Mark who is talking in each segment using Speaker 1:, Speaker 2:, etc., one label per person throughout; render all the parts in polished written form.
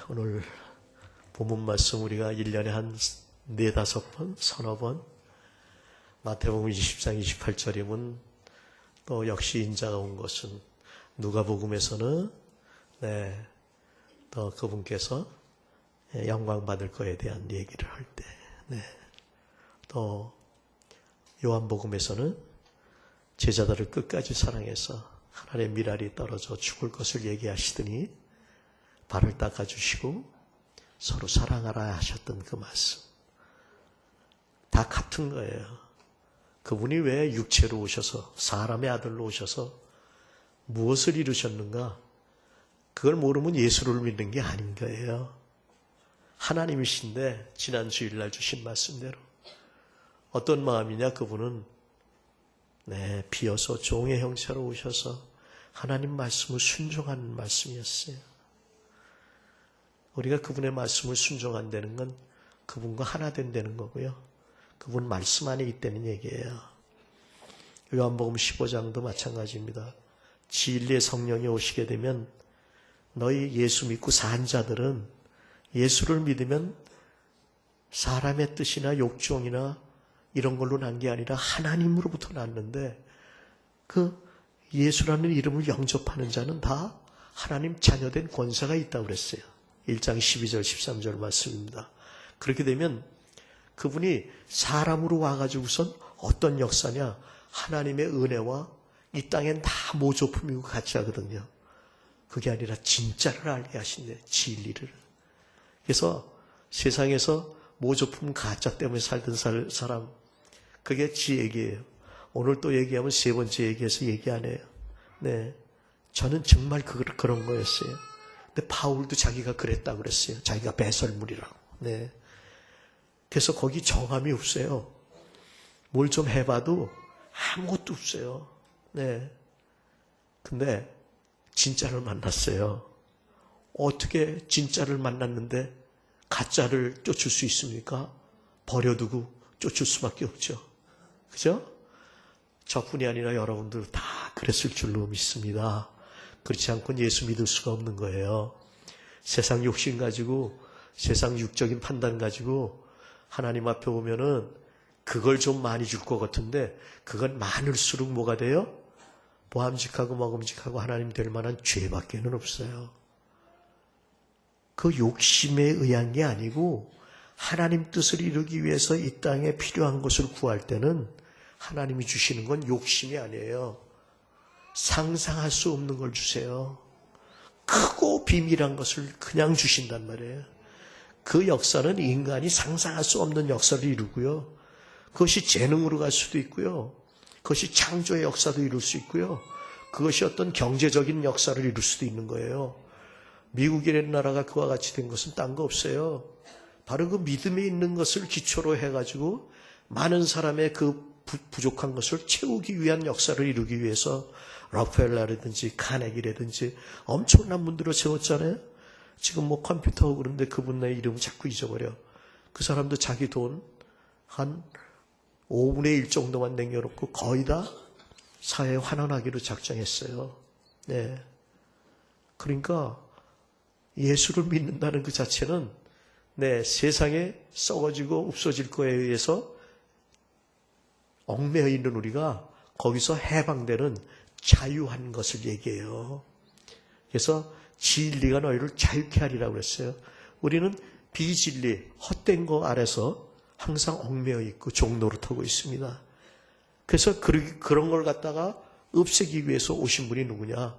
Speaker 1: 오늘 본문 말씀 우리가 1년에 한 4-5번, 서너 번 마태복음 20장 28절이면 또 역시 인자가 온 것은 누가복음에서는 또 그분께서 영광 받을 거에 대한 얘기를 할 때, 또 요한복음에서는 제자들을 끝까지 사랑해서 하늘의 미랄이 떨어져 죽을 것을 얘기하시더니 발을 닦아주시고 서로 사랑하라 하셨던 그 말씀. 다 같은 거예요. 그분이 왜 육체로 오셔서 사람의 아들로 오셔서 무엇을 이루셨는가? 그걸 모르면 예수를 믿는 게 아닌 거예요. 하나님이신데 지난 주일날 주신 말씀대로 어떤 마음이냐? 그분은 비어서 종의 형체로 오셔서 하나님 말씀을 순종하는 말씀이었어요. 우리가 그분의 말씀을 순종한다는 건 그분과 하나 된다는 거고요. 그분 말씀 안에 있다는 얘기예요. 요한복음 15장도 마찬가지입니다. 진리의 성령이 오시게 되면 너희 예수 믿고 산 자들은 예수를 믿으면 사람의 뜻이나 욕정이나 이런 걸로 난 게 아니라 하나님으로부터 났는데 그 예수라는 이름을 영접하는 자는 다 하나님 자녀된 권세가 있다고 그랬어요. 1장 12절 13절 말씀입니다. 그렇게 되면 그분이 사람으로 와가지고선 어떤 역사냐? 하나님의 은혜와 이 땅엔 다 모조품이고 같이 하거든요. 그게 아니라 진짜를 알게 하신대, 진리를. 그래서 세상에서 모조품 가짜 때문에 살던 사람, 그게 지 얘기예요. 오늘 또 얘기하면 세 번째 얘기해서 얘기 안 해요. 저는 정말 그런 거였어요. 근데 바울도 자기가 그랬다고 그랬어요. 자기가 배설물이라고. 그래서 거기 정함이 없어요. 뭘 좀 해봐도 아무것도 없어요. 근데 진짜를 만났어요. 어떻게 진짜를 만났는데 가짜를 쫓을 수 있습니까? 버려두고 쫓을 수밖에 없죠. 그죠? 저뿐이 아니라 여러분들 다 그랬을 줄로 믿습니다. 그렇지 않고는 예수 믿을 수가 없는 거예요. 세상 욕심 가지고, 세상 육적인 판단 가지고 하나님 앞에 오면은 그걸 좀 많이 줄 것 같은데 그건 많을수록 뭐가 돼요? 보암직하고 먹음직하고 하나님 될 만한 죄밖에는 없어요. 그 욕심에 의한 게 아니고 하나님 뜻을 이루기 위해서 이 땅에 필요한 것을 구할 때는 하나님이 주시는 건 욕심이 아니에요. 상상할 수 없는 걸 주세요. 크고 비밀한 것을 그냥 주신단 말이에요. 그 역사는 인간이 상상할 수 없는 역사를 이루고요. 그것이 재능으로 갈 수도 있고요. 그것이 창조의 역사도 이룰 수 있고요. 그것이 어떤 경제적인 역사를 이룰 수도 있는 거예요. 미국이라는 나라가 그와 같이 된 것은 딴 거 없어요. 바로 그 믿음에 있는 것을 기초로 해가지고 많은 사람의 그 부족한 것을 채우기 위한 역사를 이루기 위해서 록펠러라든지 카네기라든지 엄청난 분들을 세웠잖아요. 지금 뭐 컴퓨터하고 그런데 그분의 이름 자꾸 잊어버려. 그 사람도 자기 돈 한 5분의 1 정도만 남겨놓고 거의 다 사회에 환원하기로 작정했어요. 그러니까 예수를 믿는다는 그 자체는 세상에 썩어지고 없어질 거에 의해서 얽매여 있는 우리가 거기서 해방되는 자유한 것을 얘기해요. 그래서 진리가 너희를 자유케 하리라고 그랬어요. 우리는 비진리, 헛된 거 아래서 항상 얽매여 있고 종노릇하고 있습니다. 그래서 그런 걸 갖다가 없애기 위해서 오신 분이 누구냐?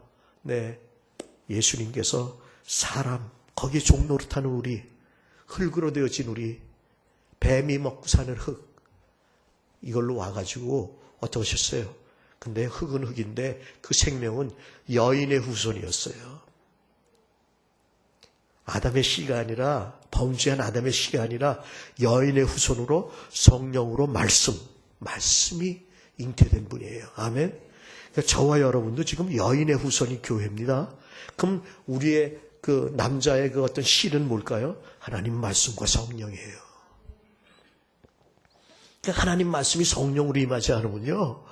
Speaker 1: 예수님께서 사람, 거기에 종노릇하는 우리, 흙으로 되어진 우리, 뱀이 먹고 사는 흙, 이걸로 와가지고 어떻게 하셨어요? 근데 흙은 흙인데 그 생명은 여인의 후손이었어요. 아담의 씨가 아니라, 범죄한 아담의 씨가 아니라 여인의 후손으로 성령으로 말씀이 잉태된 분이에요. 아멘. 그러니까 저와 여러분도 지금 여인의 후손이 교회입니다. 그럼 우리의 그 남자의 그 어떤 씨는 뭘까요? 하나님 말씀과 성령이에요. 그러니까 하나님 말씀이 성령으로 임하지 않으면요.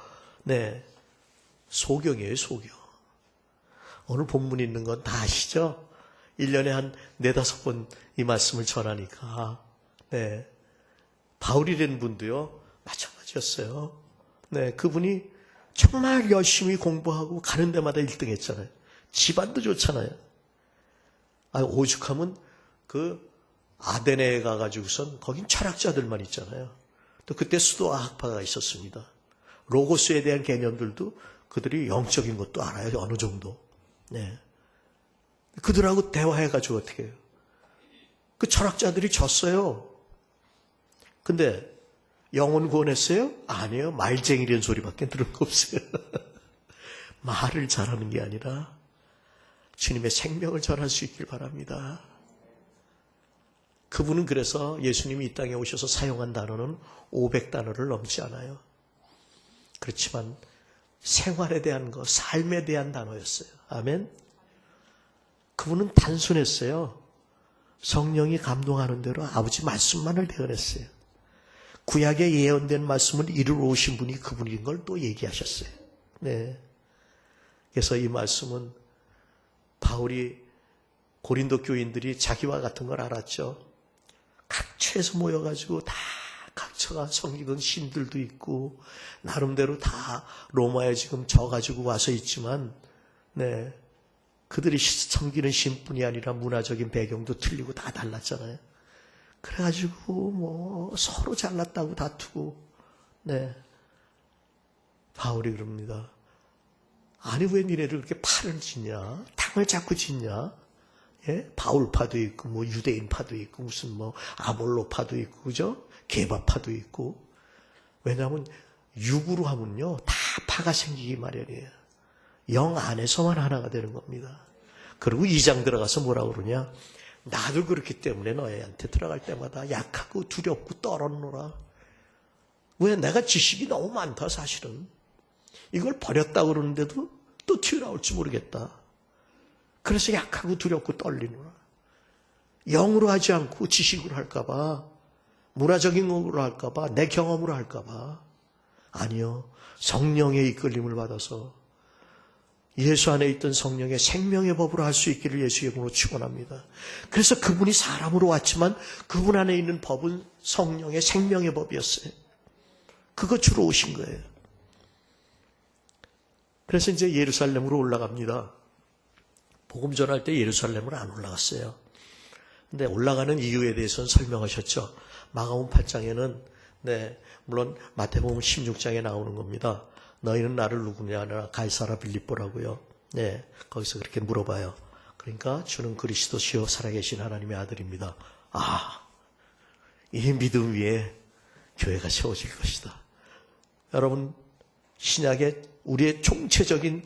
Speaker 1: 소경이에요, 소경. 오늘 본문에 있는 건 다 아시죠? 1년에 한 4-5번 이 말씀을 전하니까, 네. 바울이라는 분도요, 마찬가지였어요. 네. 그분이 정말 열심히 공부하고 가는 데마다 1등 했잖아요. 집안도 좋잖아요. 오죽하면 아데네에 가가지고선 거긴 철학자들만 있잖아요. 또 그때 수도학파가 있었습니다. 로고스에 대한 개념들도 그들이 영적인 것도 알아요. 어느 정도. 네. 그들하고 대화해가지고 어떻게 해요? 그 철학자들이 졌어요. 근데 영혼 구원했어요? 아니에요. 말쟁이라는 소리밖에 들은 거 없어요. 말을 잘하는 게 아니라 주님의 생명을 전할 수 있길 바랍니다. 그분은 그래서 예수님이 이 땅에 오셔서 사용한 단어는 500단어를 넘지 않아요. 그렇지만 생활에 대한 거, 삶에 대한 단어였어요. 아멘. 그분은 단순했어요. 성령이 감동하는 대로 아버지 말씀만을 대언했어요. 구약에 예언된 말씀을 이루러 오신 분이 그분인 걸 또 얘기하셨어요. 네. 그래서 이 말씀은 바울이 고린도 교인들이 자기와 같은 걸 알았죠. 각처에서 모여가지고 다 각처가 섬기던 신들도 있고 나름대로 다 로마에 지금 져가지고 와서 있지만 네. 그들이 섬기는 신뿐이 아니라 문화적인 배경도 틀리고 다 달랐잖아요. 그래가지고 서로 잘났다고 다투고 네. 바울이 그럽니다. 아니 왜 니네를 그렇게 팔을 짓냐? 당을 자꾸 짓냐? 예? 바울파도 있고 유대인파도 있고 무슨 아볼로파도 있고 그죠? 게바파도 있고. 왜냐하면 육으로 하면요 다 파가 생기기 마련이에요. 영 안에서만 하나가 되는 겁니다. 그리고 2장 들어가서 뭐라고 그러냐? 나도 그렇기 때문에 너희한테 들어갈 때마다 약하고 두렵고 떨어놓으라. 왜? 내가 지식이 너무 많다 사실은. 이걸 버렸다고 그러는데도 또 튀어나올지 모르겠다. 그래서 약하고 두렵고 떨리노라. 영으로 하지 않고 지식으로 할까봐, 문화적인 것으로 할까봐, 내 경험으로 할까봐. 아니요. 성령의 이끌림을 받아서 예수 안에 있던 성령의 생명의 법으로 할 수 있기를 예수의 이름으로 축원합니다. 그래서 그분이 사람으로 왔지만 그분 안에 있는 법은 성령의 생명의 법이었어요. 그거 주로 오신 거예요. 그래서 이제 예루살렘으로 올라갑니다. 복음 전할 때 예루살렘으로 안 올라갔어요. 근데 올라가는 이유에 대해서는 설명하셨죠. 마가복음 8장에는 물론 마태복음 16장에 나오는 겁니다. 너희는 나를 누구냐? 하나 가이사라 빌립보라고요. 네, 거기서 그렇게 물어봐요. 그러니까 주는 그리스도시요 살아계신 하나님의 아들입니다. 이 믿음 위에 교회가 세워질 것이다. 여러분, 신약의 우리의 총체적인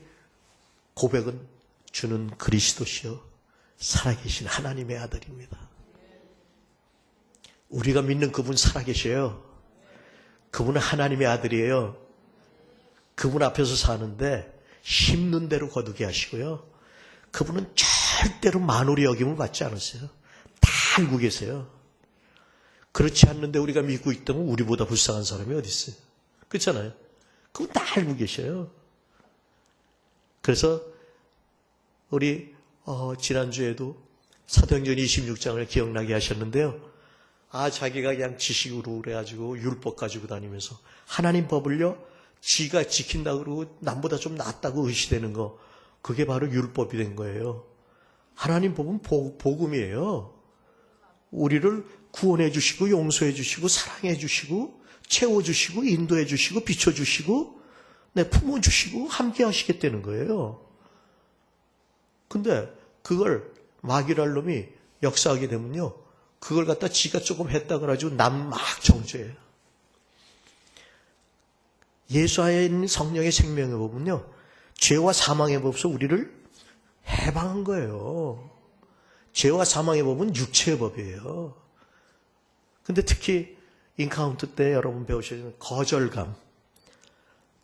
Speaker 1: 고백은 주는 그리스도시요 살아계신 하나님의 아들입니다. 우리가 믿는 그분 살아계셔요. 그분은 하나님의 아들이에요. 그분 앞에서 사는데 힘든 대로 거두게 하시고요. 그분은 절대로 만홀의 여김을 받지 않으세요. 다 알고 계세요. 그렇지 않는데 우리가 믿고 있다면 우리보다 불쌍한 사람이 어디 있어요? 그렇잖아요. 그건 다 알고 계셔요. 그래서 우리 지난주에도 사도행전 26장을 기억나게 하셨는데요. 자기가 그냥 지식으로 그래가지고 율법 가지고 다니면서 하나님 법을요. 지가 지킨다고 그러고 남보다 좀 낫다고 의시되는 거. 그게 바로 율법이 된 거예요. 하나님 법은 복음이에요. 우리를 구원해 주시고 용서해 주시고 사랑해 주시고 채워 주시고 인도해 주시고 비춰 주시고 품어 주시고 함께 하시겠다는 거예요. 근데 그걸 마귀랄 놈이 역사하게 되면요. 그걸 갖다 지가 조금 했다 그래가지고 남 막 정죄해요. 예수 안에 있는 성령의 생명의 법은요. 죄와 사망의 법에서 우리를 해방한 거예요. 죄와 사망의 법은 육체의 법이에요. 근데 특히 인카운트 때 여러분 배우시는 거절감.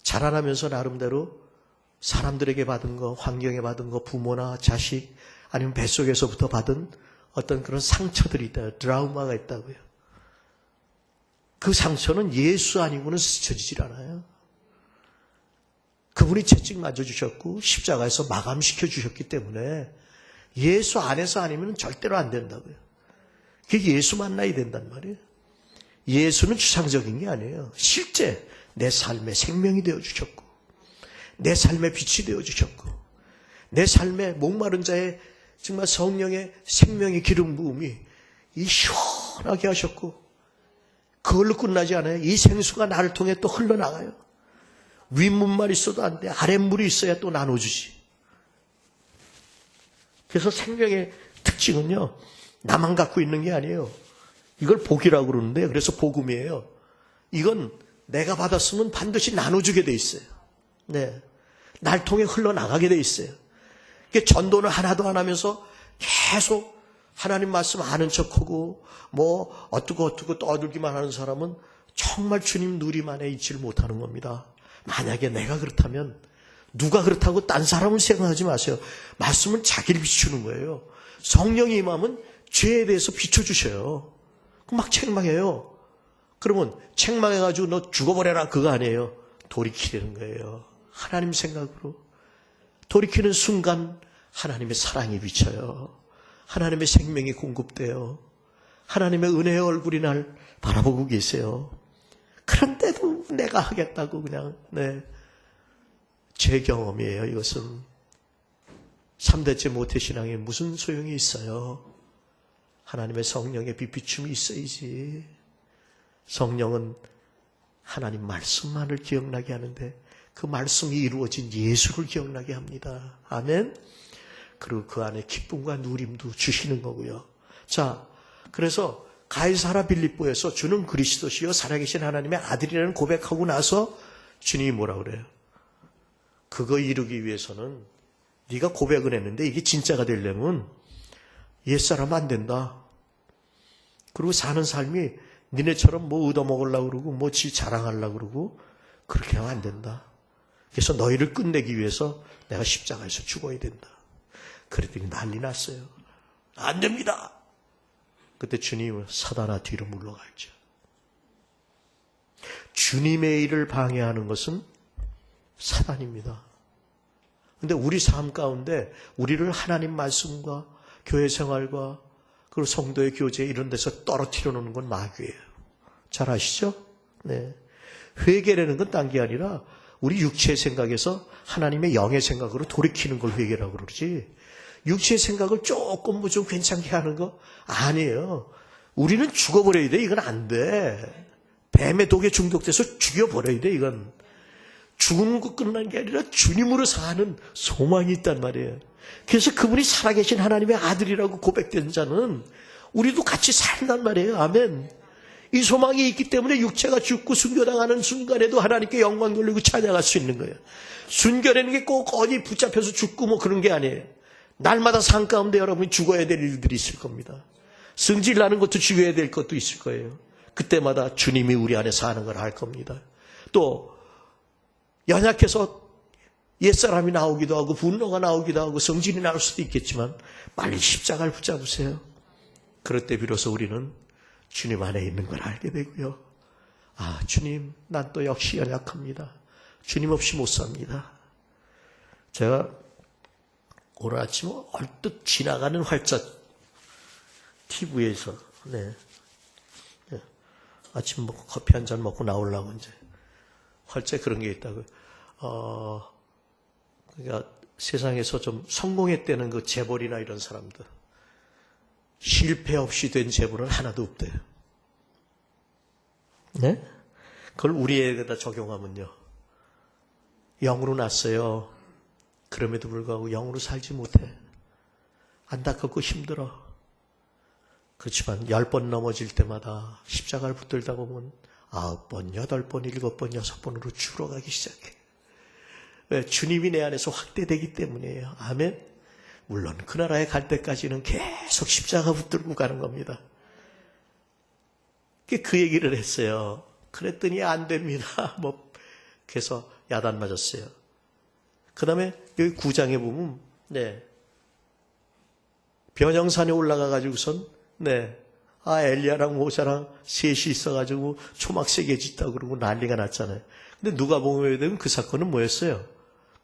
Speaker 1: 자라나면서 나름대로 사람들에게 받은 거, 환경에 받은 거, 부모나 자식 아니면 뱃속에서부터 받은 어떤 그런 상처들이 있다. 드라우마가 있다고요. 그 상처는 예수 아니고는 스쳐지질 않아요. 그분이 채찍 맞아주셨고 십자가에서 마감시켜 주셨기 때문에 예수 안에서 아니면 절대로 안 된다고요. 그게 예수 만나야 된단 말이에요. 예수는 추상적인 게 아니에요. 실제 내 삶의 생명이 되어주셨고, 내 삶의 빛이 되어주셨고, 내 삶의 목마른 자의 정말 성령의 생명의 기름 부음이 이 시원하게 하셨고, 그걸로 끝나지 않아요. 이 생수가 나를 통해 또 흘러나가요. 윗물만 있어도 안 돼. 아랫물이 있어야 또 나눠주지. 그래서 생명의 특징은요, 나만 갖고 있는 게 아니에요. 이걸 복이라고 그러는데, 그래서 복음이에요. 이건 내가 받았으면 반드시 나눠주게 돼 있어요. 네. 날 통해 흘러나가게 돼 있어요. 전도는 하나도 안 하면서 계속 하나님 말씀 아는 척하고 뭐 어떻고 떠들기만 하는 사람은 정말 주님 누림 안에 있지를 못하는 겁니다. 만약에 내가 그렇다면 누가 그렇다고 딴 사람을 생각하지 마세요. 말씀은 자기를 비추는 거예요. 성령이 임하면 죄에 대해서 비춰주셔요. 막 책망해요. 그러면 책망해가지고 너 죽어버려라 그거 아니에요. 돌이키려는 거예요. 하나님 생각으로. 돌이키는 순간 하나님의 사랑이 비쳐요. 하나님의 생명이 공급돼요. 하나님의 은혜의 얼굴이 날 바라보고 계세요. 그런데도 내가 하겠다고 그냥 제 경험이에요. 이것은 3대째 모태신앙에 무슨 소용이 있어요. 하나님의 성령의 빛비춤이 있어야지. 성령은 하나님 말씀만을 기억나게 하는데 그 말씀이 이루어진 예수를 기억나게 합니다. 아멘. 그리고 그 안에 기쁨과 누림도 주시는 거고요. 자, 그래서 가이사라 빌립보에서 주는 그리스도시요 살아계신 하나님의 아들이라는 고백하고 나서 주님이 뭐라 그래요? 그거 이루기 위해서는 네가 고백을 했는데 이게 진짜가 되려면 옛사람 안 된다. 그리고 사는 삶이 니네처럼 뭐 얻어먹으려고 그러고 뭐 지 자랑하려고 그러고 그렇게 하면 안 된다. 그래서 너희를 끝내기 위해서 내가 십자가에서 죽어야 된다. 그랬더니 난리 났어요. 안 됩니다. 그때 주님은 사단아 뒤로 물러갈죠. 주님의 일을 방해하는 것은 사단입니다. 근데 우리 삶 가운데 우리를 하나님 말씀과 교회 생활과 그리고 성도의 교제 이런 데서 떨어뜨려 놓는 건 마귀예요. 잘 아시죠? 네. 회개라는 건 딴 게 아니라 우리 육체의 생각에서 하나님의 영의 생각으로 돌이키는 걸 회개라고 그러지. 육체의 생각을 조금 뭐 좀 괜찮게 하는 거 아니에요. 우리는 죽어버려야 돼. 이건 안 돼. 뱀의 독에 중독돼서 죽여버려야 돼. 이건 죽는 거 끝난 게 아니라 주님으로 사는 소망이 있단 말이에요. 그래서 그분이 살아계신 하나님의 아들이라고 고백된 자는 우리도 같이 산단 말이에요. 아멘. 이 소망이 있기 때문에 육체가 죽고 순교당하는 순간에도 하나님께 영광 돌리고 찬양할 수 있는 거예요. 순교라는 게 꼭 어디 붙잡혀서 죽고 뭐 그런 게 아니에요. 날마다 삶 가운데 여러분이 죽어야 될 일들이 있을 겁니다. 승질나는 것도 죽어야 될 것도 있을 거예요. 그때마다 주님이 우리 안에 사는 걸 알 겁니다. 또 연약해서 옛사람이 나오기도 하고 분노가 나오기도 하고 성질이 나올 수도 있겠지만 빨리 십자가를 붙잡으세요. 그럴 때 비로소 우리는 주님 안에 있는 걸 알게 되고요. 아, 주님, 난 또 역시 연약합니다. 주님 없이 못 삽니다. 제가 오늘 아침 얼뜻 지나가는 활자 TV에서 아침 먹고 커피 한 잔 먹고 나오려고 이제 활자에 그런 게 있다고요. 그러니까 세상에서 좀 성공했다는 그 재벌이나 이런 사람들 실패 없이 된 재벌은 하나도 없대요. 네? 그걸 우리에게다 적용하면요. 영으로 났어요. 그럼에도 불구하고 영으로 살지 못해. 안타깝고 힘들어. 그렇지만 10번 넘어질 때마다 십자가를 붙들다 보면 9번, 8번, 7번, 6번으로 줄어가기 시작해. 왜? 주님이 내 안에서 확대되기 때문이에요. 아멘. 물론 그 나라에 갈 때까지는 계속 십자가 붙들고 가는 겁니다. 그 얘기를 했어요. 그랬더니 안 됩니다. 그래서 야단 맞았어요. 그 다음에 여기 9장에 보면 변형산에 올라가가지고선 엘리야랑 모세랑 셋이 있어가지고 초막세계 짓다 그러고 난리가 났잖아요. 근데 누가 보면 되면 그 사건은 뭐였어요?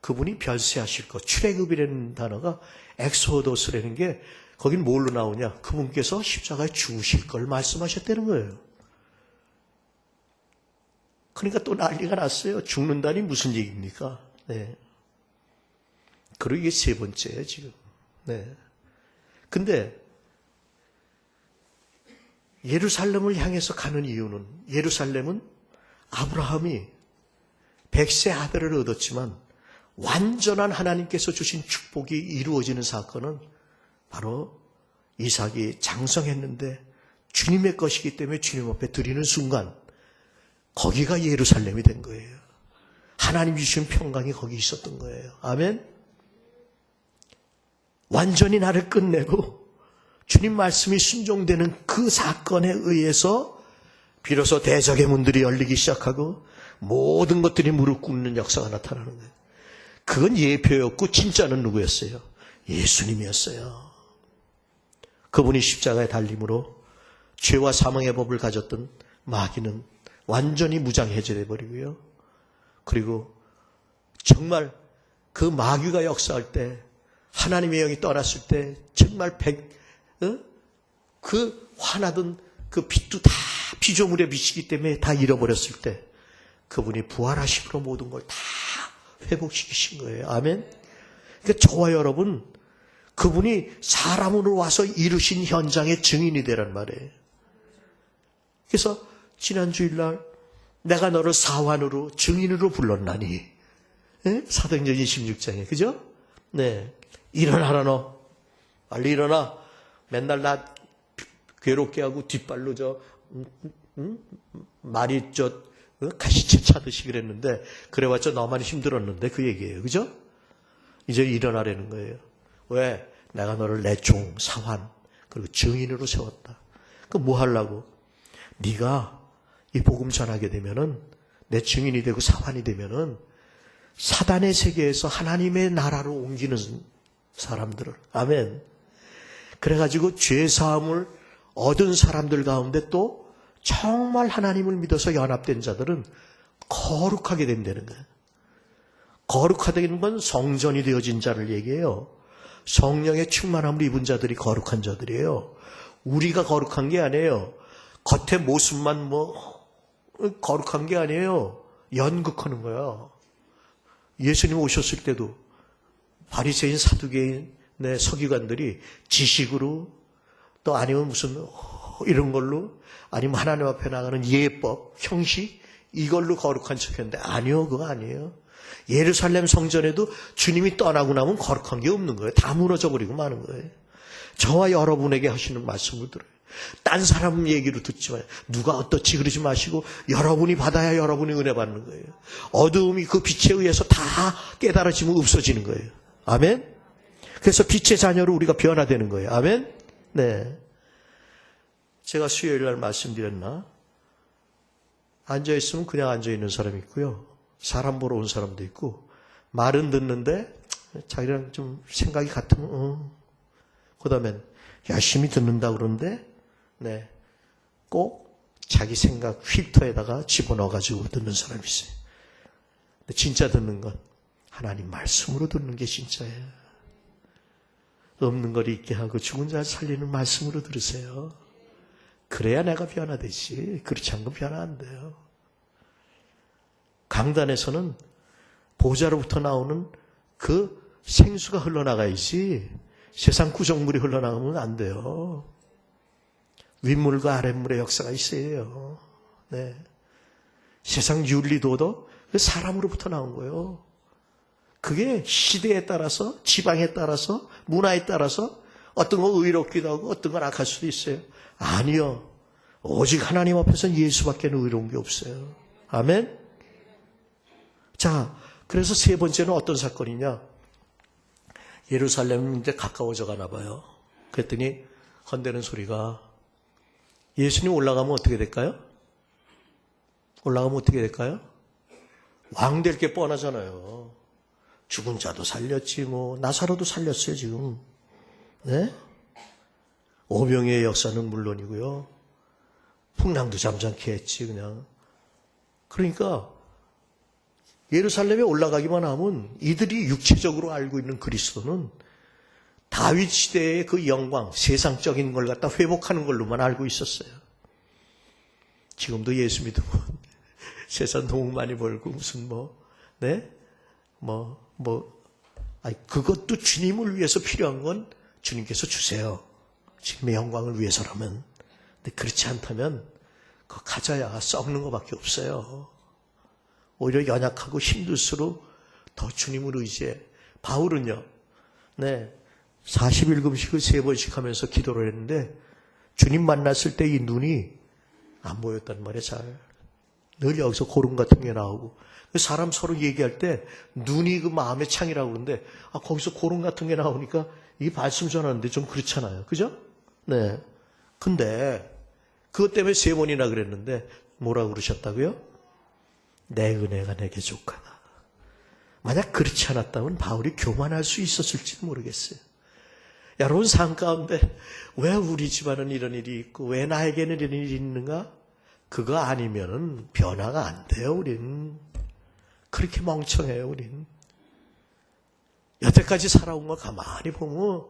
Speaker 1: 그분이 별세하실 것. 출애굽이라는 단어가 엑소더스라는 게 거긴 뭘로 나오냐? 그분께서 십자가에 죽으실 걸 말씀하셨다는 거예요. 그러니까 또 난리가 났어요. 죽는다니 무슨 얘기입니까? 네. 그리고 이게 세 번째예요, 지금. 네. 근데 예루살렘을 향해서 가는 이유는, 예루살렘은 아브라함이 100세 아들을 얻었지만 완전한 하나님께서 주신 축복이 이루어지는 사건은 바로 이삭이 장성했는데 주님의 것이기 때문에 주님 앞에 드리는 순간 거기가 예루살렘이 된 거예요. 하나님 주신 평강이 거기 있었던 거예요. 아멘. 완전히 나를 끝내고 주님 말씀이 순종되는 그 사건에 의해서 비로소 대적의 문들이 열리기 시작하고 모든 것들이 무릎 꿇는 역사가 나타나는 거예요. 그건 예표였고 진짜는 누구였어요? 예수님이었어요. 그분이 십자가에 달림으로 죄와 사망의 법을 가졌던 마귀는 완전히 무장해제돼 버리고요. 그리고 정말 그 마귀가 역사할 때, 하나님의 영이 떠났을 때 정말 그 화나던 그 빛도 다 피조물에 비치기 때문에 다 잃어버렸을 때 그분이 부활하심으로 모든 걸 다 회복시키신 거예요. 아멘. 그러니까 저와 여러분, 그분이 사람으로 와서 이루신 현장의 증인이 되란 말이에요. 그래서 지난 주일날 내가 너를 사환으로 증인으로 불렀나니, 네? 사도행전 26장에, 그죠? 네. 일어나라 너. 빨리 일어나. 맨날 나 괴롭게 하고 뒷발로 말이 가시채 차듯이 그랬는데, 그래봤자 너만 힘들었는데 그 얘기예요. 그죠? 이제 일어나라는 거예요. 왜? 내가 너를 내 종, 사환, 그리고 증인으로 세웠다. 그 뭐 하려고? 네가 이 복음 전하게 되면은, 내 증인이 되고 사환이 되면은 사단의 세계에서 하나님의 나라로 옮기는 사람들을. 아멘. 그래가지고 죄사함을 얻은 사람들 가운데 또 정말 하나님을 믿어서 연합된 자들은 거룩하게 된다는 거예요. 거룩하다는 건 성전이 되어진 자를 얘기해요. 성령의 충만함을 입은 자들이 거룩한 자들이에요. 우리가 거룩한 게 아니에요. 겉의 모습만 거룩한 게 아니에요. 연극하는 거야. 예수님 오셨을 때도 바리새인, 사두개인의 서기관들이 지식으로, 또 아니면 무슨 이런 걸로, 아니면 하나님 앞에 나가는 예법, 형식, 이걸로 거룩한 척했는데 아니요, 그거 아니에요. 예루살렘 성전에도 주님이 떠나고 나면 거룩한 게 없는 거예요. 다 무너져 버리고 마는 거예요. 저와 여러분에게 하시는 말씀을 들어요. 딴 사람 얘기로 듣지 마요. 누가 어떻지 그러지 마시고 여러분이 받아야 여러분이 은혜 받는 거예요. 어두움이 그 빛에 의해서 다 깨달아지면 없어지는 거예요. 아멘. 그래서 빛의 자녀로 우리가 변화되는 거예요. 아멘. 네. 제가 수요일 날 말씀드렸나? 앉아있으면 그냥 앉아있는 사람이 있고요. 사람 보러 온 사람도 있고, 말은 듣는데 자기랑 좀 생각이 같으면 그 다음엔 열심히 듣는다 그러는데 네, 꼭 자기 생각 필터에다가 집어넣어가지고 듣는 사람이 있어요. 근데 진짜 듣는 건 하나님 말씀으로 듣는 게 진짜예요. 없는 걸 있게 하고 죽은 자 살리는 말씀으로 들으세요. 그래야 내가 변화되지. 그렇지 않으면 변화 안 돼요. 강단에서는 보좌로부터 나오는 그 생수가 흘러나가야지 세상 구정물이 흘러나가면 안 돼요. 윗물과 아랫물의 역사가 있어야 해요. 네. 세상 윤리도도 사람으로부터 나온 거예요. 그게 시대에 따라서, 지방에 따라서, 문화에 따라서 어떤 건 의롭기도 하고 어떤 건 악할 수도 있어요. 아니요. 오직 하나님 앞에서는 예수밖에 의로운 게 없어요. 아멘? 자, 그래서 세 번째는 어떤 사건이냐? 예루살렘 이제 가까워져 가나 봐요. 그랬더니 헌대는 소리가, 예수님 올라가면 어떻게 될까요? 올라가면 어떻게 될까요? 왕 될 게 뻔하잖아요. 죽은 자도 살렸지, 나사로도 살렸어요, 지금. 네? 오병이의 역사는 물론이고요. 풍랑도 잠잠케 했지, 그냥. 그러니까 예루살렘에 올라가기만 하면 이들이 육체적으로 알고 있는 그리스도는 다윗 시대의 그 영광, 세상적인 걸 갖다 회복하는 걸로만 알고 있었어요. 지금도 예수 믿으면 세상 돈 많이 벌고 무슨 그것도 주님을 위해서 필요한 건 주님께서 주세요. 주님의 영광을 위해서라면. 근데 그렇지 않다면 그거 가져야 썩는 것밖에 없어요. 오히려 연약하고 힘들수록 더 주님을 의지해. 바울은요, 40일금씩을 3번씩 하면서 기도를 했는데 주님 만났을 때 이 눈이 안 보였단 말이에요. 잘. 늘 여기서 고름 같은 게 나오고. 사람 서로 얘기할 때 눈이 그 마음의 창이라고 그러는데 거기서 고름 같은 게 나오니까 이 말씀 전하는데 좀 그렇잖아요. 그죠? 네. 근데 그것 때문에 3번이나 그랬는데 뭐라고 그러셨다고요? 내 은혜가 내게 족하다. 만약 그렇지 않았다면 바울이 교만할 수 있었을지 모르겠어요. 여러분 삶 가운데 왜 우리 집안은 이런 일이 있고 왜 나에게는 이런 일이 있는가? 그거 아니면 변화가 안 돼요. 우린 그렇게 멍청해요. 우린 여태까지 살아온 거 가만히 보면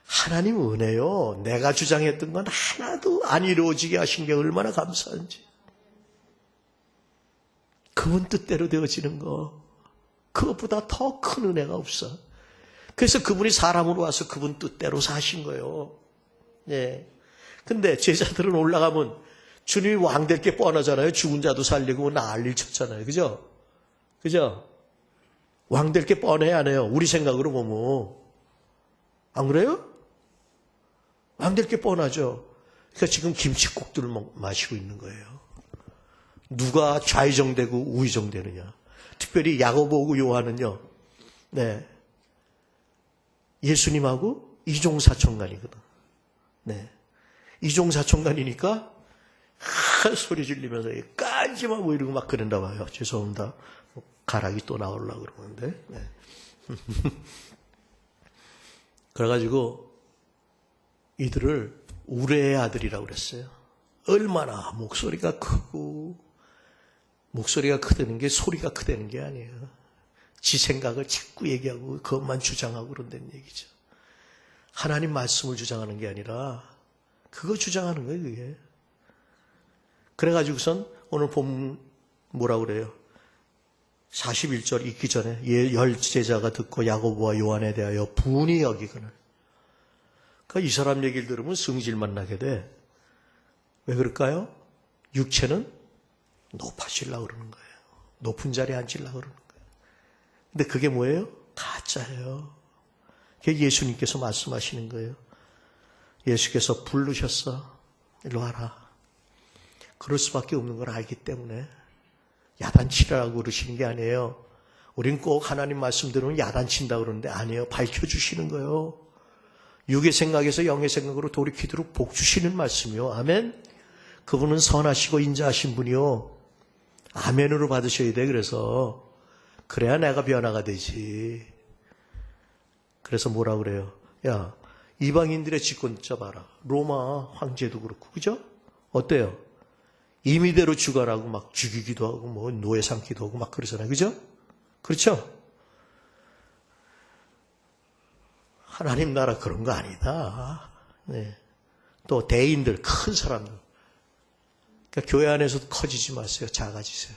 Speaker 1: 하나님 은혜요. 내가 주장했던 건 하나도 안 이루어지게 하신 게 얼마나 감사한지. 그분 뜻대로 되어지는 거 그것보다 더 큰 은혜가 없어. 그래서 그분이 사람으로 와서 그분 뜻대로 사신 거예요. 예. 근데 제자들은 올라가면 주님이 왕 될 게 뻔하잖아요. 죽은 자도 살리고 난리를 쳤잖아요. 그죠? 그죠? 왕 될 게 뻔해 안 해요? 우리 생각으로 보면. 안 그래요? 왕 될 게 뻔하죠. 그러니까 지금 김칫국들을 마시고 있는 거예요. 누가 좌의정되고 우의정되느냐. 특별히 야고보하고 요한은요. 네. 예수님하고 이종사촌간이거든. 네. 이종사촌간이니까 소리 질리면서 까지마 뭐 이러고 막 그런다 봐요. 죄송합니다. 가락이 또 나오려고 그러는데. 네. 그래가지고 이들을 우레의 아들이라고 그랬어요. 얼마나 목소리가 크고 목소리가 크다는 게 소리가 크다는 게 아니에요. 지 생각을 자꾸 얘기하고 그것만 주장하고 그런다는 얘기죠. 하나님 말씀을 주장하는 게 아니라 그거 주장하는 거예요. 그게. 그래가지고선 오늘 보면 뭐라고 그래요? 41절 읽기 전에 열 제자가 듣고 야고보와 요한에 대하여 분이 여기거늘. 그러니까 이 사람 얘기를 들으면 성질만 나게 돼. 왜 그럴까요? 육체는 높아지려고 그러는 거예요. 높은 자리에 앉으려고 그러는 거예요. 근데 그게 뭐예요? 가짜예요. 그게 예수님께서 말씀하시는 거예요. 예수께서 부르셨어. 일로 와라. 그럴 수밖에 없는 걸 알기 때문에 야단치라고 그러시는 게 아니에요. 우린 꼭 하나님 말씀 들으면 야단친다고 그러는데 아니에요. 밝혀주시는 거예요. 육의 생각에서 영의 생각으로 돌이키도록 복 주시는 말씀이요. 아멘. 그분은 선하시고 인자하신 분이요. 아멘으로 받으셔야 돼. 그래야 내가 변화가 되지. 그래서 뭐라 그래요? 야, 이방인들의 집권자 봐라. 로마 황제도 그렇고, 그죠? 어때요? 임의대로 죽어라고 막 죽이기도 하고, 뭐 노예 삼기도 하고 막 그러잖아요. 그죠? 그렇죠? 하나님 나라 그런 거 아니다. 네. 또 대인들, 큰 사람들. 그러니까 교회 안에서도 커지지 마세요. 작아지세요.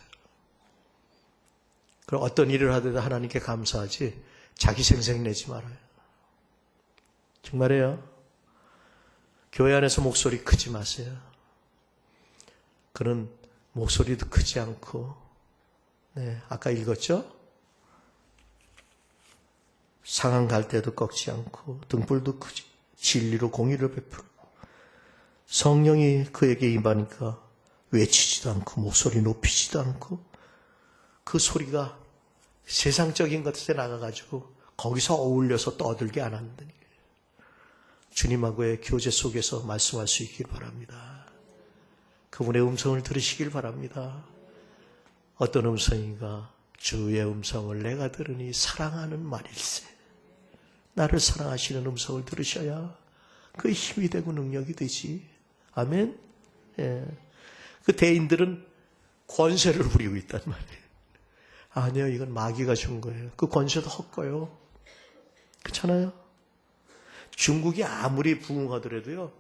Speaker 1: 그럼 어떤 일을 하더라도 하나님께 감사하지 자기 생색내지 말아요. 정말이에요. 교회 안에서 목소리 크지 마세요. 그는 목소리도 크지 않고, 네, 아까 읽었죠? 상한 갈 때도 꺾지 않고 등불도 크지 진리로 공의를 베풀고 성령이 그에게 임하니까 외치지도 않고 목소리 높이지도 않고 그 소리가 세상적인 것에 나가가지고 거기서 어울려서 떠들게 안 한다니. 주님하고의 교제 속에서 말씀할 수 있길 바랍니다. 그분의 음성을 들으시길 바랍니다. 어떤 음성인가? 주의 음성을 내가 들으니 사랑하는 말일세. 나를 사랑하시는 음성을 들으셔야 그 힘이 되고 능력이 되지. 아멘. 예. 그 대인들은 권세를 부리고 있단 말이에요. 아니요, 이건 마귀가 준 거예요. 그 권세도 헛거요. 그렇잖아요? 중국이 아무리 부흥하더라도요,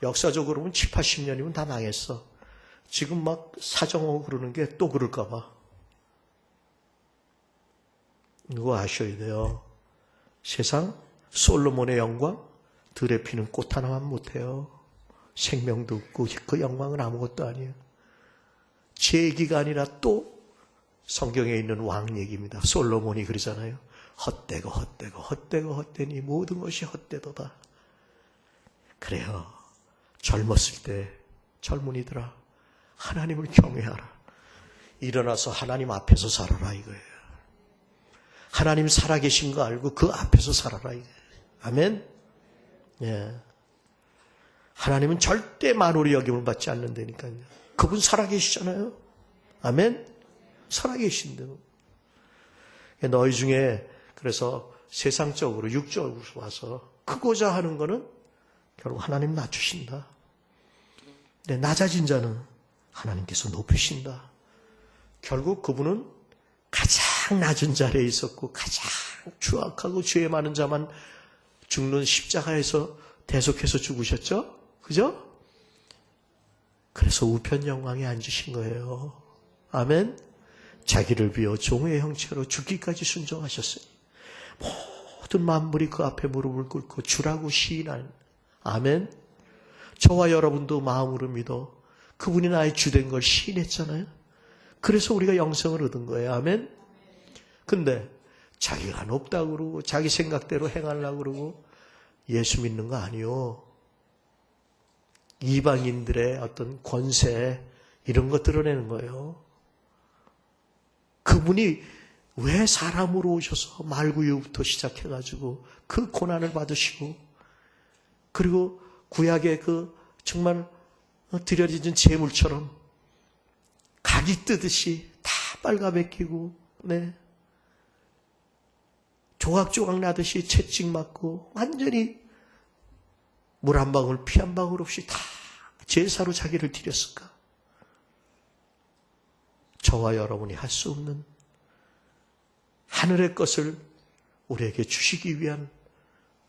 Speaker 1: 역사적으로 보면 7, 80년이면 다 망했어. 지금 막 사정하고 그러는 게 또 그럴까봐. 이거 아셔야 돼요. 세상 솔로몬의 영광, 들에 피는 꽃 하나만 못해요. 생명도 없고 그 영광은 아무것도 아니에요. 제 얘기가 아니라 또 성경에 있는 왕 얘기입니다. 솔로몬이 그러잖아요. 헛되고 헛되고 헛되고 헛되니 모든 것이 헛되도다. 그래요. 젊었을 때 젊은이들아, 하나님을 경외하라. 일어나서 하나님 앞에서 살아라 이거예요. 하나님 살아계신 거 알고 그 앞에서 살아라 이거예요. 아멘. 예. 하나님은 절대 만홀히 여김을 받지 않는다니까요. 그분 살아계시잖아요. 아멘. 살아계신대요. 너희 중에 그래서 세상적으로 육적으로 와서 크고자 하는 거는 결국 하나님 낮추신다. 근데 낮아진 자는 하나님께서 높이신다. 결국 그분은 가장 낮은 자리에 있었고 가장 추악하고 죄 많은 자만 죽는 십자가에서 대속해서 죽으셨죠? 그죠? 그래서 우편 영광에 앉으신 거예요. 아멘. 자기를 비워 종의 형체로 죽기까지 순종하셨어요. 모든 만물이 그 앞에 무릎을 꿇고 주라고 시인한. 아멘. 저와 여러분도 마음으로 믿어 그분이 나의 주된 걸 시인했잖아요. 그래서 우리가 영생을 얻은 거예요. 아멘. 근데 자기가 높다고 그러고 자기 생각대로 행하려고 그러고 예수 믿는 거 아니요. 이방인들의 어떤 권세 이런 거 드러내는 거예요. 그분이 왜 사람으로 오셔서 말구유부터 시작해가지고 그 고난을 받으시고 그리고 구약의 그 정말 드려진 제물처럼 각이 뜨듯이 다 빨가벗기고 네. 조각조각 나듯이 채찍 맞고 완전히 물 한 방울 피 한 방울 없이 다 제사로 자기를 드렸을까? 저와 여러분이 할 수 없는 하늘의 것을 우리에게 주시기 위한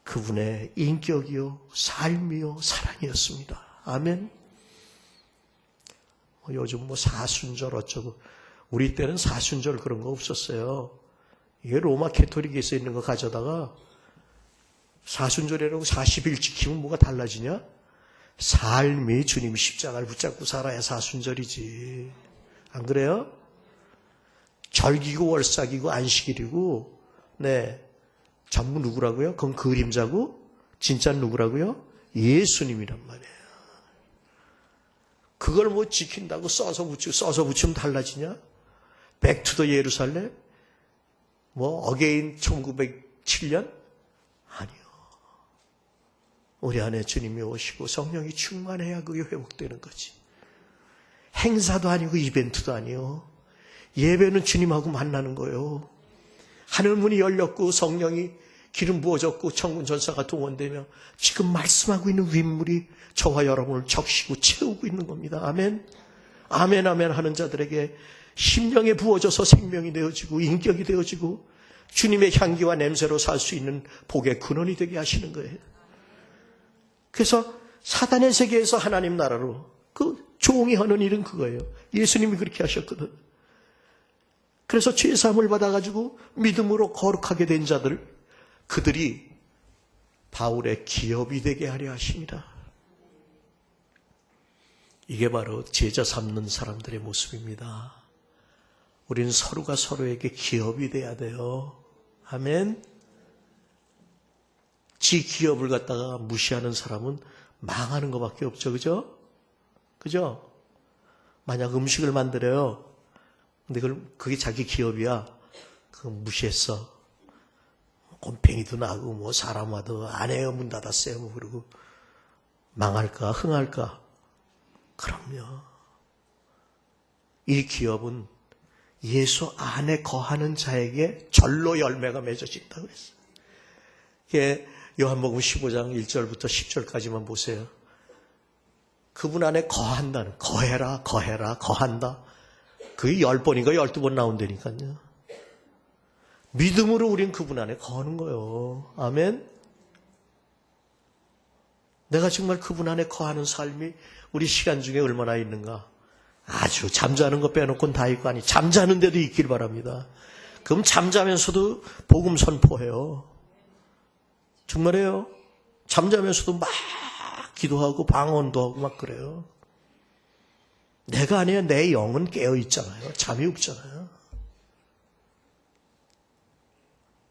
Speaker 1: 그분의 인격이요 삶이요 사랑이었습니다. 아멘. 요즘 사순절 어쩌고 우리 때는 사순절 그런 거 없었어요. 이게 로마 캐토릭에서 있는 거 가져다가 사순절이라고 40일 지키면 뭐가 달라지냐? 삶이 주님 십자가를 붙잡고 살아야 사순절이지. 안 그래요? 절기고 월삭이고 안식일이고 네 전부 누구라고요? 그건 그림자고 진짜는 누구라고요? 예수님이란 말이에요. 그걸 뭐 지킨다고 써서 붙이면 달라지냐? 백투더 예루살렘? 뭐 어게인 1907년? 아니요. 우리 안에 주님이 오시고 성령이 충만해야 그게 회복되는 거지. 행사도 아니고 이벤트도 아니요. 예배는 주님하고 만나는 거예요. 하늘문이 열렸고 성령이 기름 부어졌고 천군 전사가 동원되며 지금 말씀하고 있는 윗물이 저와 여러분을 적시고 채우고 있는 겁니다. 아멘. 아멘 아멘 하는 자들에게 심령에 부어져서 생명이 되어지고 인격이 되어지고 주님의 향기와 냄새로 살 수 있는 복의 근원이 되게 하시는 거예요. 그래서 사단의 세계에서 하나님 나라로 그 종이 하는 일은 그거예요. 예수님이 그렇게 하셨거든. 그래서 죄사함을 받아가지고 믿음으로 거룩하게 된 자들, 그들이 바울의 기업이 되게 하려 하십니다. 이게 바로 제자 삼는 사람들의 모습입니다. 우리는 서로가 서로에게 기업이 돼야 돼요. 아멘. 지 기업을 갖다가 무시하는 사람은 망하는 것밖에 없죠. 그죠? 그죠? 만약 음식을 만들어요. 근데 그게 자기 기업이야. 그거 무시했어. 곰팡이도 나고 뭐 사람 와도 안 해요. 문 닫았어요. 뭐 그러고 망할까? 흥할까? 그럼요. 이 기업은 예수 안에 거하는 자에게 절로 열매가 맺어진다고 했어요. 이게 요한복음 15장 1절부터 10절까지만 보세요. 그분 안에 거한다는, 거해라, 거한다. 그게 10번인가 12번 나온다니까요. 믿음으로 우린 그분 안에 거하는 거예요. 아멘. 내가 정말 그분 안에 거하는 삶이 우리 시간 중에 얼마나 있는가. 아주 잠자는 거 빼놓고는 다 있고, 아니 잠자는데도 있길 바랍니다. 그럼 잠자면서도 복음 선포해요. 정말이에요. 잠자면서도 막 기도하고 방언도 하고 막 그래요. 내가 아니야, 내 영은 깨어 있잖아요. 잠이 없잖아요.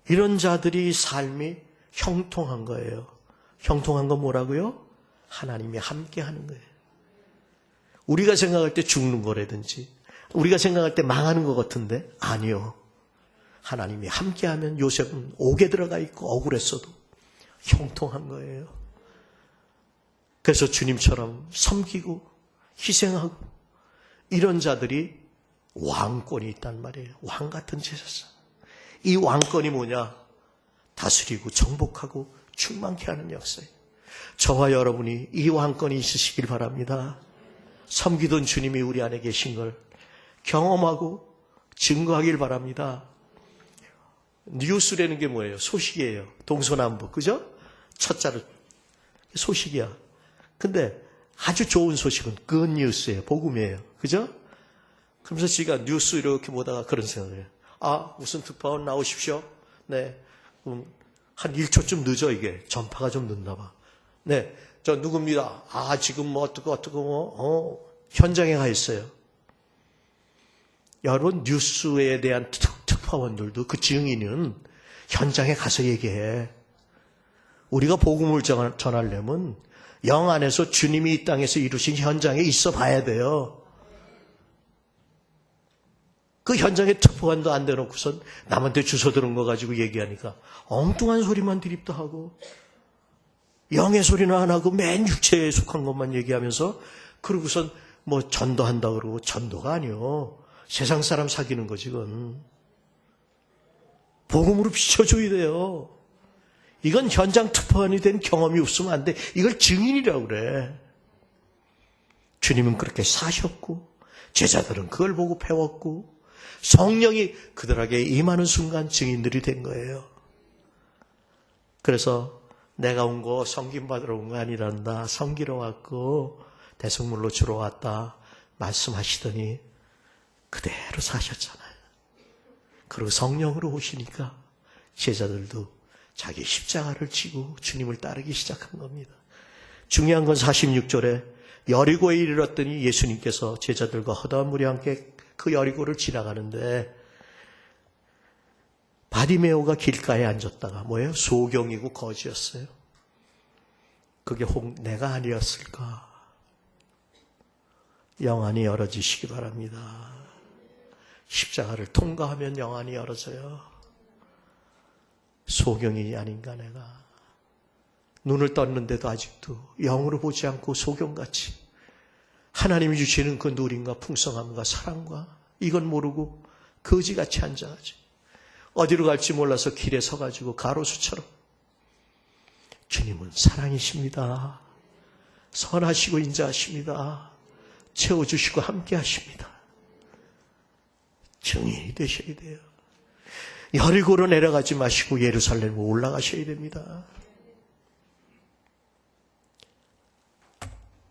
Speaker 1: 이런 자들이 삶이 형통한 거예요. 형통한 건 뭐라고요? 하나님이 함께 하는 거예요. 우리가 생각할 때 죽는 거라든지 우리가 생각할 때 망하는 것 같은데 아니요. 하나님이 함께하면 요셉은 옥에 들어가 있고 억울했어도 형통한 거예요. 그래서 주님처럼 섬기고 희생하고 이런 자들이 왕권이 있단 말이에요. 왕 같은 제사장. 이 왕권이 뭐냐? 다스리고 정복하고 충만케 하는 역사예요. 저와 여러분이 이 왕권이 있으시길 바랍니다. 섬기던 주님이 우리 안에 계신 걸 경험하고 증거하길 바랍니다. 뉴스라는 게 뭐예요? 소식이에요. 동서남북, 그죠? 첫자로 소식이야. 근데 아주 좋은 소식은 good news예요. 복음이에요. 그죠? 그러면서 제가 뉴스 이렇게 보다가 그런 생각을 해요. 아, 무슨 특파원 나오십시오. 네. 한 1초쯤 늦어, 이게. 전파가 좀 늦나 봐. 네. 저 누굽니다. 아, 지금 뭐 어떻고, 현장에 가 있어요. 여러분, 뉴스에 대한 특파원들도 그 증인은 현장에 가서 얘기해. 우리가 복음을 전하려면 영 안에서 주님이 이 땅에서 이루신 현장에 있어 봐야 돼요. 그 현장에 특파원도 안 대놓고선 남한테 주워 들은 거 가지고 얘기하니까 엉뚱한 소리만 드립도 하고 영의 소리는 안 하고 맨 육체에 속한 것만 얘기하면서 그러고선 뭐 전도한다 그러고 전도가 아니요. 세상 사람 사귀는 거지 그건. 복음으로 비춰줘야 돼요. 이건 현장 특파원이 된 경험이 없으면 안 돼. 이걸 증인이라고 그래. 주님은 그렇게 사셨고 제자들은 그걸 보고 배웠고 성령이 그들에게 임하는 순간 증인들이 된 거예요. 그래서 내가 온 거 섬김받으러 온 거 아니란다. 섬기러 왔고 대성물로 주러 왔다 말씀하시더니 그대로 사셨잖아요. 그리고 성령으로 오시니까 제자들도 자기 십자가를 지고 주님을 따르기 시작한 겁니다. 중요한 건 46절에 여리고에 이르렀더니 예수님께서 제자들과 허다한 무리 함께 그 여리고를 지나가는데 바디메오가 길가에 앉았다가 뭐예요? 소경이고 거지였어요. 그게 혹 내가 아니었을까? 영안이 열어지시기 바랍니다. 십자가를 통과하면 영안이 열어져요. 소경이 아닌가 내가. 눈을 떴는데도 아직도 영으로 보지 않고 소경같이 하나님이 주시는 그 누림과 풍성함과 사랑과 이건 모르고 거지같이 앉아가지고 어디로 갈지 몰라서 길에 서가지고 가로수처럼 주님은 사랑이십니다. 선하시고 인자하십니다. 채워주시고 함께 하십니다. 증인이 되셔야 돼요. 여리고로 내려가지 마시고 예루살렘으로 올라가셔야 됩니다.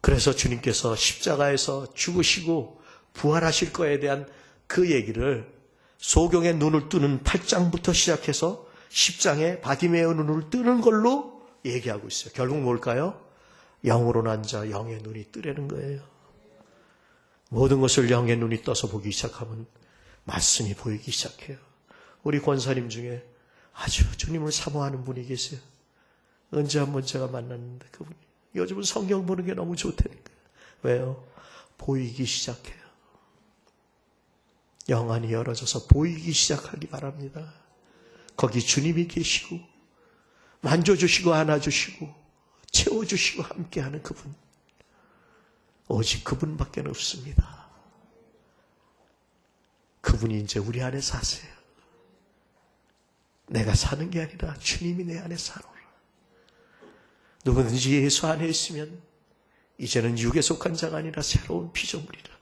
Speaker 1: 그래서 주님께서 십자가에서 죽으시고 부활하실 거에 대한 그 얘기를 소경의 눈을 뜨는 8장부터 시작해서 10장에 바디메오 눈을 뜨는 걸로 얘기하고 있어요. 결국 뭘까요? 영으로 난 자 영의 눈이 뜨라는 거예요. 모든 것을 영의 눈이 떠서 보기 시작하면 말씀이 보이기 시작해요. 우리 권사님 중에 아주 주님을 사모하는 분이 계세요. 언제 한번 제가 만났는데 그분이 요즘은 성경 보는 게 너무 좋다니까. 왜요? 보이기 시작해요. 영안이 열어져서 보이기 시작하기 바랍니다. 거기 주님이 계시고 만져주시고 안아주시고 채워주시고 함께하는 그분. 오직 그분밖에 없습니다. 그분이 이제 우리 안에 사세요. 내가 사는 게 아니라 주님이 내 안에 살아오라. 누구든지 예수 안에 있으면 이제는 육에 속한 자가 아니라 새로운 피조물이라.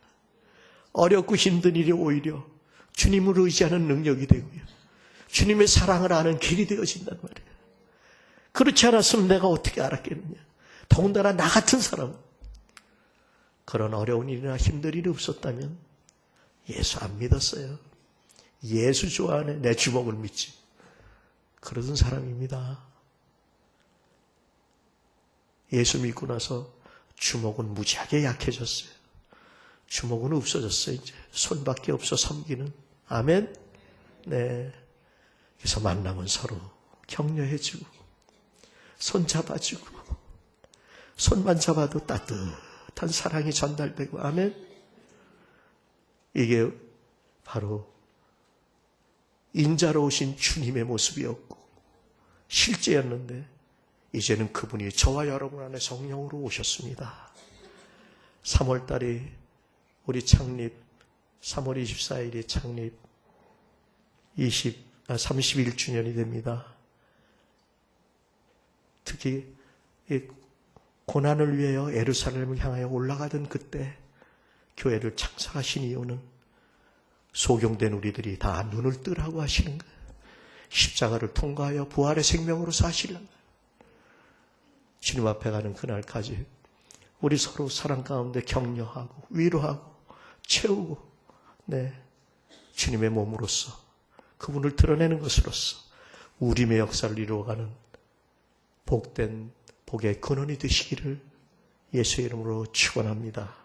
Speaker 1: 어렵고 힘든 일이 오히려 주님을 의지하는 능력이 되고요. 주님의 사랑을 아는 길이 되어진단 말이에요. 그렇지 않았으면 내가 어떻게 알았겠느냐. 더군다나 나 같은 사람, 그런 어려운 일이나 힘든 일이 없었다면 예수 안 믿었어요. 예수 좋아하네. 내 주먹을 믿지. 그러던 사람입니다. 예수 믿고 나서 주먹은 무지하게 약해졌어요. 주먹은 없어졌어요. 이제 손밖에 없어 섬기는. 아멘. 네. 그래서 만나면 서로 격려해주고 손 잡아주고 손만 잡아도 따뜻한 사랑이 전달되고. 아멘. 이게 바로 인자로 오신 주님의 모습이었고 실제였는데, 이제는 그분이 저와 여러분 안에 성령으로 오셨습니다. 3월달이 우리 창립 3월 24일이 창립 31주년이 됩니다. 특히 이 고난을 위하여 예루살렘을 향하여 올라가던 그때 교회를 창설하신 이유는 소경된 우리들이 다 눈을 뜨라고 하시는 거예요. 십자가를 통과하여 부활의 생명으로 사시려는 거예요. 주님 앞에 가는 그날까지 우리 서로 사랑 가운데 격려하고 위로하고 채우고, 네, 주님의 몸으로서 그분을 드러내는 것으로서 우림의 역사를 이루어가는 복된 복의 근원이 되시기를 예수의 이름으로 축원합니다.